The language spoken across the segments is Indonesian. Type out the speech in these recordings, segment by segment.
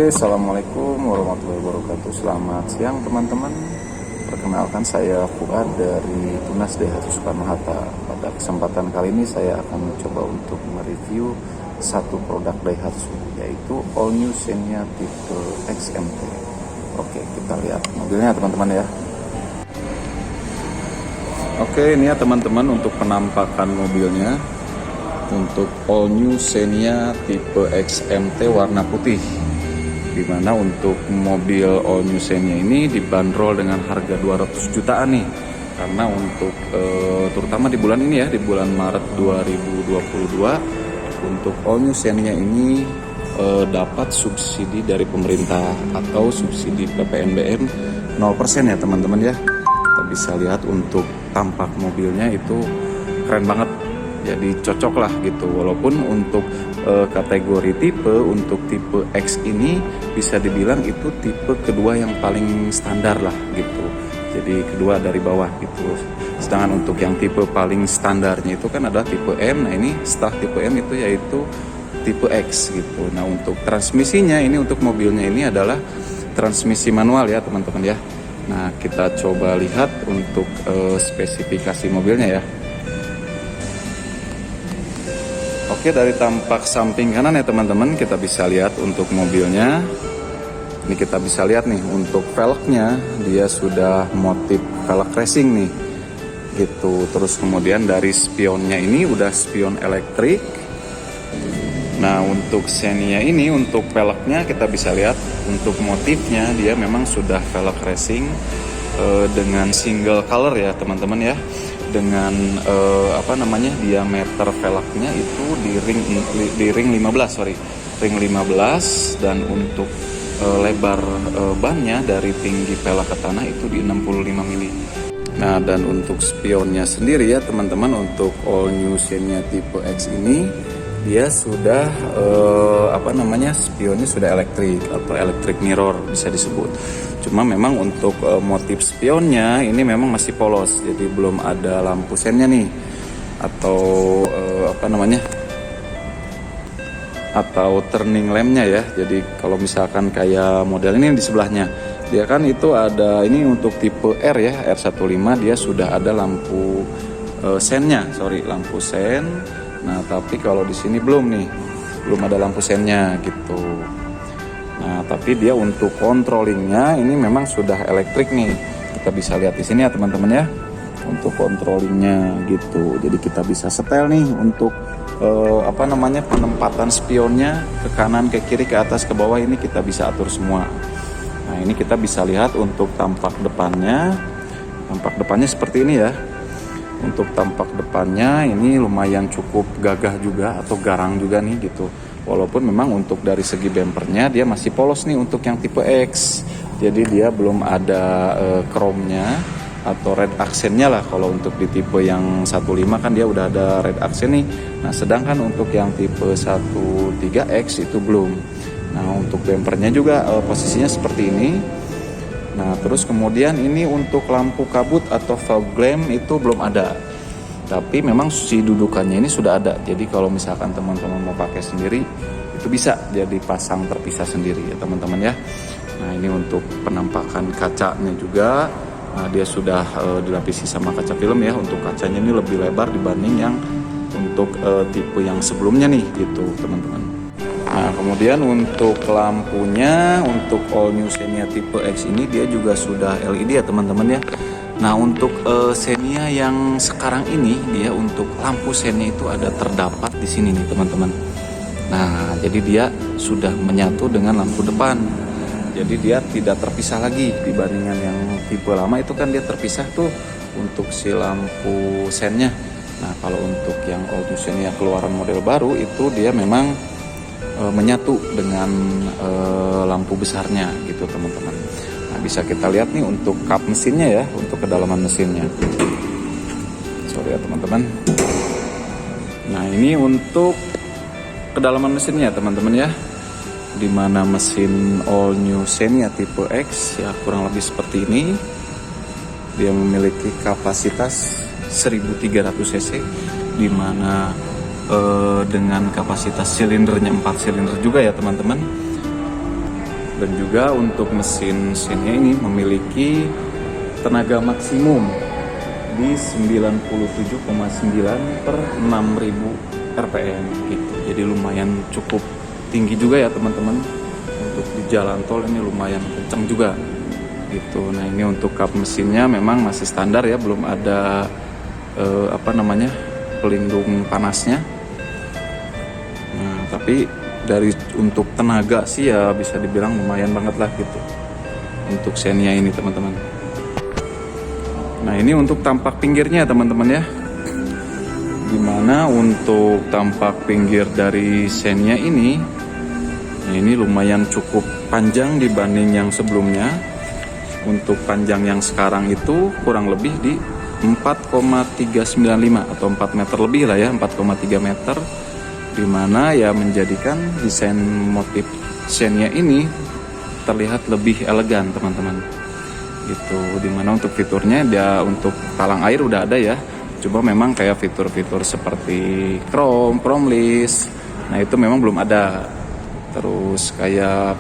Oke, assalamualaikum warahmatullahi wabarakatuh. Selamat siang teman-teman. Perkenalkan, saya Fuad dari Tunas Daihatsu Soekarno-Hatta. Pada kesempatan kali ini saya akan mencoba untuk mereview satu produk Daihatsu, yaitu All New Xenia tipe XMT. Oke, kita lihat mobilnya teman-teman ya. Oke, ini ya teman-teman untuk penampakan mobilnya. Untuk All New Xenia tipe XMT warna putih, dimana untuk mobil All New Xenia ini dibanderol dengan harga 200 jutaan nih, karena untuk terutama di bulan ini ya, di bulan Maret 2022, untuk All New Xenia ini dapat subsidi dari pemerintah atau subsidi PPNBM 0% ya teman-teman ya. Kita bisa lihat untuk tampak mobilnya itu keren banget, jadi cocok lah gitu. Walaupun untuk kategori tipe, untuk tipe X ini bisa dibilang itu tipe kedua yang paling standar lah gitu, jadi kedua dari bawah gitu. Sedangkan untuk yang tipe paling standarnya itu kan adalah tipe M. Nah ini setelah tipe M itu yaitu tipe X gitu. Nah untuk transmisinya ini, untuk mobilnya ini adalah transmisi manual ya teman-teman ya. Nah kita coba lihat untuk spesifikasi mobilnya ya. Oke, dari tampak samping kanan ya teman-teman, kita bisa lihat untuk mobilnya. Ini kita bisa lihat nih, untuk velgnya dia sudah motif velg racing nih gitu. Terus kemudian dari spionnya ini udah spion elektrik. Nah untuk Xenia ini, untuk velgnya kita bisa lihat untuk motifnya dia memang sudah velg racing dengan single color ya teman-teman ya. Dengan diameter velgnya itu di ring 15 dan untuk lebar bannya dari tinggi velg ke tanah itu di 65 mili. Nah dan untuk spionnya sendiri ya teman-teman, untuk All New Xenia tipe X ini dia sudah spionnya sudah elektrik atau electric mirror bisa disebut. Cuma memang untuk motif spionnya ini memang masih polos, jadi belum ada lampu sennya nih, atau atau turning lampnya ya. Jadi kalau misalkan kayak model ini di sebelahnya, dia kan itu ada, ini untuk tipe R ya, R15 dia sudah ada lampu lampu sen. Nah tapi kalau di sini belum ada lampu sennya gitu. Nah tapi dia untuk controllingnya ini memang sudah elektrik nih. Kita bisa lihat di sini ya teman-teman ya, untuk controllingnya gitu. Jadi kita bisa setel nih untuk penempatan spionnya ke kanan, ke kiri, ke atas, ke bawah, ini kita bisa atur semua. Nah ini kita bisa lihat untuk tampak depannya seperti ini ya. Untuk tampak depannya ini lumayan cukup gagah juga atau garang juga nih gitu. Walaupun memang untuk dari segi bempernya dia masih polos nih untuk yang tipe X. Jadi dia belum ada chrome-nya atau red accent-nya lah. Kalau untuk di tipe yang 15 kan dia udah ada red accent nih. Nah sedangkan untuk yang tipe 13X itu belum. Nah untuk bempernya juga posisinya seperti ini. Nah terus kemudian ini untuk lampu kabut atau fog lamp itu belum ada. Tapi memang si dudukannya ini sudah ada. Jadi kalau misalkan teman-teman mau pakai sendiri itu bisa jadi pasang terpisah sendiri ya teman-teman ya. Nah ini untuk penampakan kacanya juga. Nah dia sudah dilapisi sama kaca film ya. Untuk kacanya ini lebih lebar dibanding yang untuk tipe yang sebelumnya nih gitu teman-teman. Nah kemudian untuk lampunya, untuk All New Xenia tipe X ini dia juga sudah LED ya teman-teman ya. Nah untuk Xenia yang sekarang ini dia untuk lampu sennya itu ada terdapat di sini nih teman-teman. Nah jadi dia sudah menyatu dengan lampu depan. Jadi dia tidak terpisah lagi dibandingkan yang tipe lama itu kan dia terpisah tuh untuk si lampu sennya. Nah kalau untuk yang All New Xenia keluaran model baru itu dia memang menyatu dengan lampu besarnya gitu teman-teman. Nah bisa kita lihat nih untuk kap mesinnya ya, untuk kedalaman mesinnya. Sorry ya teman-teman. Nah ini untuk kedalaman mesinnya teman-teman ya, dimana mesin All New Xenia tipe X ya kurang lebih seperti ini. Dia memiliki kapasitas 1300 cc, dimana dengan kapasitas silindernya 4 silinder juga ya teman-teman. Dan juga untuk mesin Xenia ini memiliki tenaga maksimum di 97,9 per 6000 rpm gitu. Jadi lumayan cukup tinggi juga ya teman-teman. Untuk di jalan tol ini lumayan kencang juga gitu. Nah ini untuk kap mesinnya memang masih standar ya, belum ada pelindung panasnya. Nah tapi dari untuk tenaga sih ya bisa dibilang lumayan banget lah gitu untuk Xenia ini teman-teman. Nah ini untuk tampak pinggirnya teman-teman ya. Dimana untuk tampak pinggir dari Xenia ini, nah ini lumayan cukup panjang dibanding yang sebelumnya. Untuk panjang yang sekarang itu kurang lebih di 4,395 atau 4 meter lebih lah ya, 4,3 meter. Dimana ya menjadikan desain motif Xenia ini terlihat lebih elegan teman-teman gitu. Dimana untuk fiturnya dia untuk talang air udah ada ya, cuma memang kayak fitur-fitur seperti chromless, nah itu memang belum ada. Terus kayak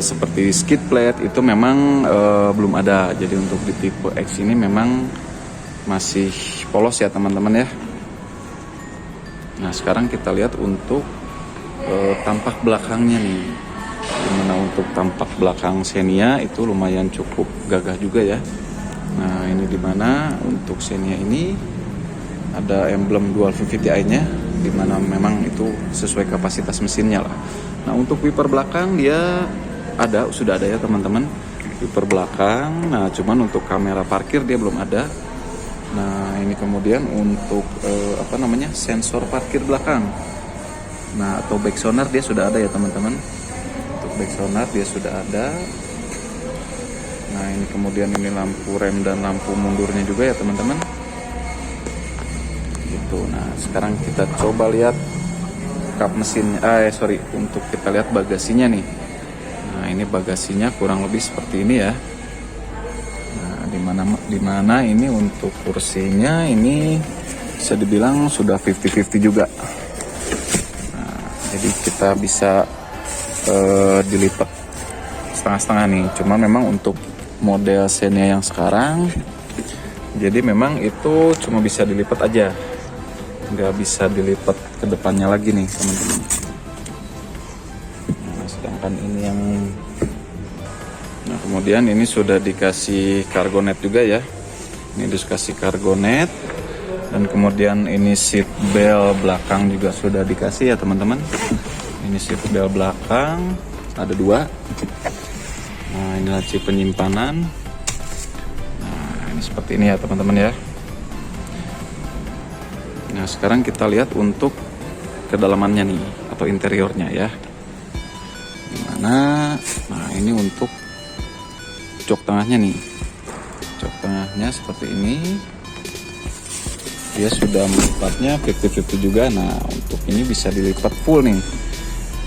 seperti skid plate itu memang belum ada. Jadi untuk di tipe X ini memang masih polos ya teman-teman ya. Nah sekarang kita lihat untuk tampak belakangnya nih. Dimana untuk tampak belakang Xenia itu lumayan cukup gagah juga ya. Nah ini dimana untuk Xenia ini ada emblem dual VVT-nya, dimana memang itu sesuai kapasitas mesinnya lah. Nah untuk wiper belakang dia sudah ada ya teman-teman, wiper belakang. Nah cuman untuk kamera parkir dia belum ada. Nah ini kemudian untuk sensor parkir belakang. Nah atau back sonar dia sudah ada ya teman-teman. Untuk back sonar dia sudah ada. Nah ini kemudian ini lampu rem dan lampu mundurnya juga ya teman-teman. Gitu. Nah sekarang kita coba lihat kap mesin. Untuk kita lihat bagasinya nih. Nah ini bagasinya kurang lebih seperti ini ya. Dimana ini untuk kursinya ini bisa dibilang sudah 50-50 juga. Nah, jadi kita bisa dilipat setengah-setengah nih. Cuma memang untuk model Xenia yang sekarang, jadi memang itu cuma bisa dilipat aja, nggak bisa dilipat ke depannya lagi nih teman-teman. Nah, sedangkan ini yang kemudian ini sudah dikasih cargonet juga ya. Ini dikasih cargonet. Dan kemudian ini seat belt belakang juga sudah dikasih ya teman-teman. Ini seat belt belakang ada 2. Nah ini laci penyimpanan. Nah ini seperti ini ya teman-teman ya. Nah sekarang kita lihat untuk kedalamannya nih atau interiornya ya. Nah ini untuk jok tengahnya nih. Jok tengahnya seperti ini. Dia sudah melipatnya 50-50 juga. Nah untuk ini bisa dilipat full nih.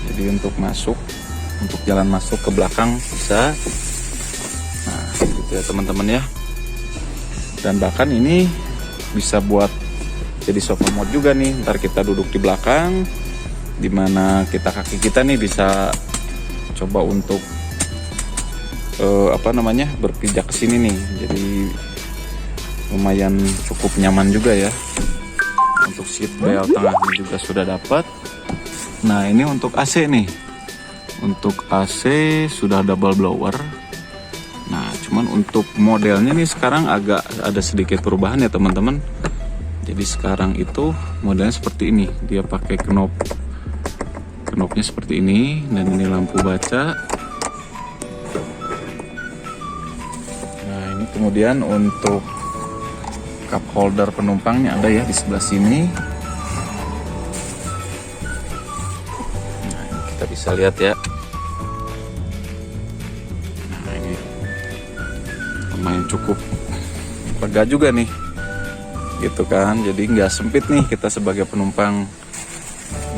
Jadi untuk jalan masuk ke belakang bisa. Nah gitu ya teman-teman ya. Dan bahkan ini bisa buat jadi sofa mode juga nih. Ntar kita duduk di belakang, dimana kaki kita nih bisa coba untuk berpijak ke sini nih. Jadi lumayan cukup nyaman juga ya. Untuk seat belt tengahnya juga sudah dapat. Nah ini untuk AC nih. Untuk AC sudah double blower. Nah cuman untuk modelnya nih sekarang agak ada sedikit perubahan ya teman-teman. Jadi sekarang itu modelnya seperti ini. Dia pakai knopnya seperti ini. Dan ini lampu baca. Nah ini kemudian untuk cup holder penumpangnya ada ya di sebelah sini. Nah ini kita bisa lihat ya. Nah ini lumayan cukup lega juga nih. Gitu kan, jadi nggak sempit nih kita sebagai penumpang,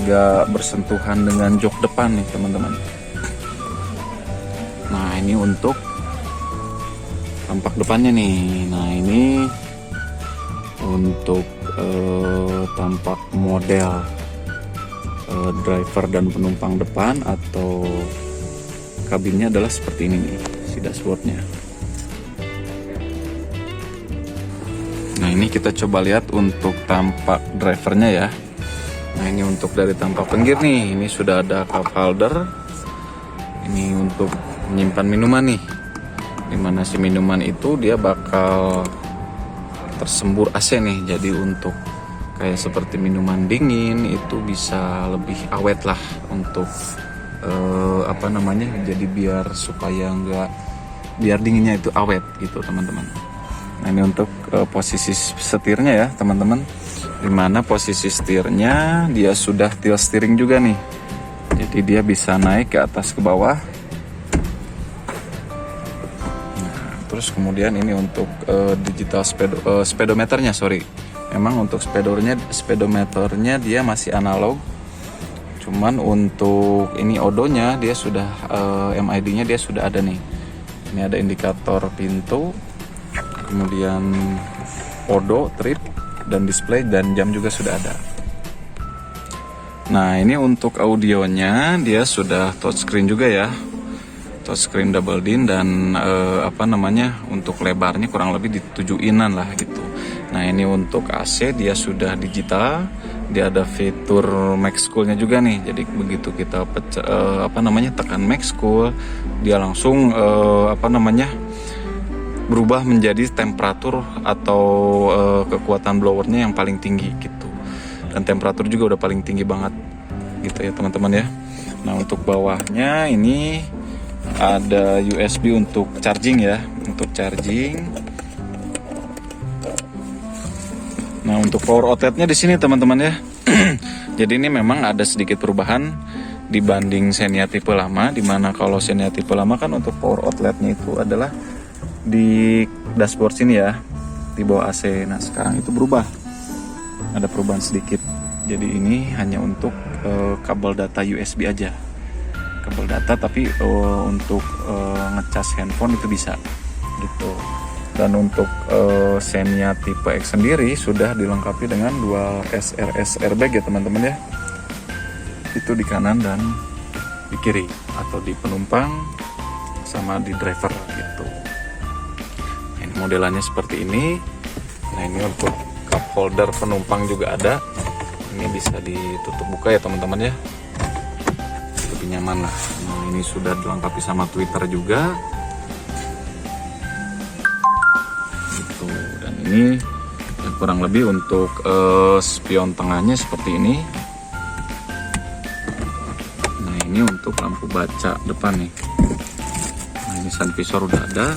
nggak bersentuhan dengan jok depan nih teman-teman. Nah ini untuk tampak depannya nih. Nah ini untuk tampak model driver dan penumpang depan atau kabinnya adalah seperti ini nih, si dashboardnya. Nah ini kita coba lihat untuk tampak drivernya ya. Nah ini untuk dari tampak pinggir nih, ini sudah ada cup holder. Ini untuk menyimpan minuman nih, dimana si minuman itu dia bakal tersembur AC nih. Jadi untuk kayak seperti minuman dingin itu bisa lebih awet lah untuk jadi biar supaya biar dinginnya itu awet gitu teman-teman. Nah ini untuk posisi setirnya ya teman-teman, dimana posisi setirnya dia sudah tilt steering juga nih, jadi dia bisa naik ke atas ke bawah. Nah, terus kemudian ini untuk digital speedometernya, memang untuk speedometernya dia masih analog, cuman untuk ini odonya dia sudah MID-nya dia sudah ada nih. Ini ada indikator pintu, kemudian odo, trip, dan display, dan jam juga sudah ada. Nah ini untuk audionya dia sudah touchscreen juga ya, touchscreen double din, dan untuk lebarnya kurang lebih di 7 inan lah gitu. Nah ini untuk AC dia sudah digital, dia ada fitur max coolnya juga nih. Jadi begitu kita tekan max cool, dia langsung berubah menjadi temperatur atau kekuatan blowernya yang paling tinggi gitu, dan temperatur juga udah paling tinggi banget gitu ya teman-teman ya. Nah untuk bawahnya ini ada USB untuk charging ya, untuk charging. Nah untuk power outletnya di sini teman-teman ya. Jadi ini memang ada sedikit perubahan dibanding Xenia tipe lama, dimana kalau Xenia tipe lama kan untuk power outletnya itu adalah di dashboard sini ya, di bawah AC. Nah sekarang itu berubah, ada perubahan sedikit. Jadi ini hanya untuk kabel data USB aja, kabel data, tapi untuk ngecas handphone itu bisa gitu. Dan untuk Xenia tipe X sendiri sudah dilengkapi dengan dua SRS airbag ya teman-teman ya, itu di kanan dan di kiri, atau di penumpang sama di driver gitu. Ini modelannya seperti ini. Nah ini untuk cup holder penumpang juga ada, ini bisa ditutup buka ya teman-teman ya, lebih nyaman lah. Nah ini sudah dilengkapi sama tweeter juga gitu. Dan ini ya kurang lebih untuk spion tengahnya seperti ini. Nah ini untuk lampu baca depan nih. Nah ini sun visor udah ada,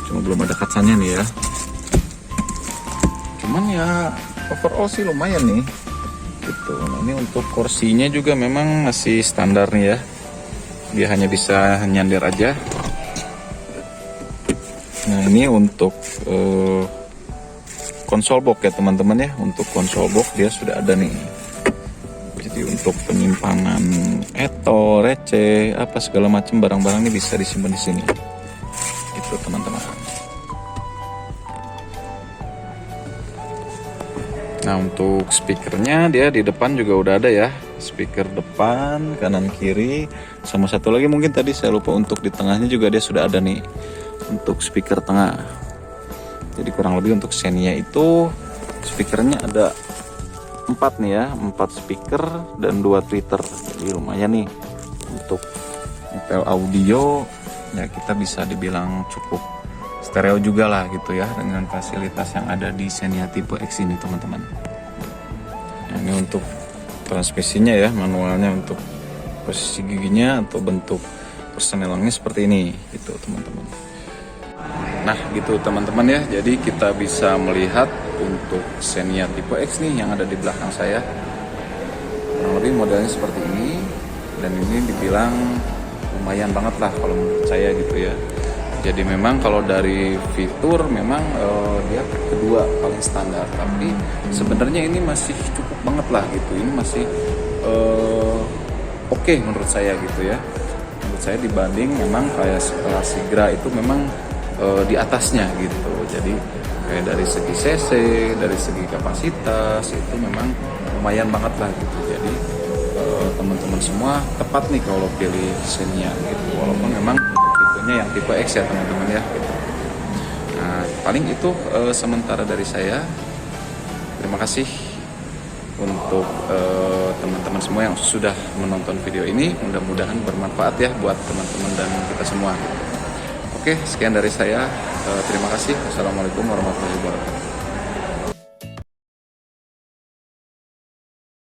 cuma belum ada kacanya nih ya. Cuman ya overall sih lumayan nih gitu. Nah ini untuk kursinya juga memang masih standar nih ya, dia hanya bisa nyender aja. Nah ini untuk konsol box ya teman-teman ya, untuk konsol box dia sudah ada nih. Jadi untuk penyimpanan eto, receh, apa segala macam barang-barang ini bisa disimpan di sini. Itu teman-teman. Nah untuk speakernya dia di depan juga udah ada ya, speaker depan, kanan, kiri, sama satu lagi mungkin tadi saya lupa, untuk di tengahnya juga dia sudah ada nih untuk speaker tengah. Jadi kurang lebih untuk Xenia itu speakernya ada 4 nih ya, 4 speaker dan 2 tweeter. Jadi lumayan nih untuk nyetel audio ya, kita bisa dibilang cukup stereo juga lah gitu ya, dengan fasilitas yang ada di Xenia tipe X ini teman-teman. Nah, ini untuk transmisinya ya, manualnya untuk posisi giginya atau bentuk persenelangnya seperti ini gitu teman-teman. Nah gitu teman-teman ya, jadi kita bisa melihat untuk Xenia tipe X nih yang ada di belakang saya. Kurang lebih modelnya seperti ini, dan ini dibilang lumayan banget lah kalau menurut saya gitu ya. Jadi memang kalau dari fitur memang dia kedua paling standar, tapi sebenarnya ini masih cukup banget lah gitu. Ini masih oke menurut saya gitu ya. Menurut saya dibanding memang kayak kelas Sigra itu memang di atasnya gitu. Jadi kayak dari segi cc, dari segi kapasitas itu memang lumayan banget lah gitu. Jadi teman-teman semua tepat nih kalau pilih Xenia gitu, walaupun memang untuk tipenya yang tipe X ya teman-teman ya gitu. Nah paling itu sementara dari saya. Terima kasih untuk teman-teman semua yang sudah menonton video ini. Mudah-mudahan bermanfaat ya buat teman-teman dan kita semua. Oke, sekian dari saya. Terima kasih. Wassalamualaikum warahmatullahi wabarakatuh.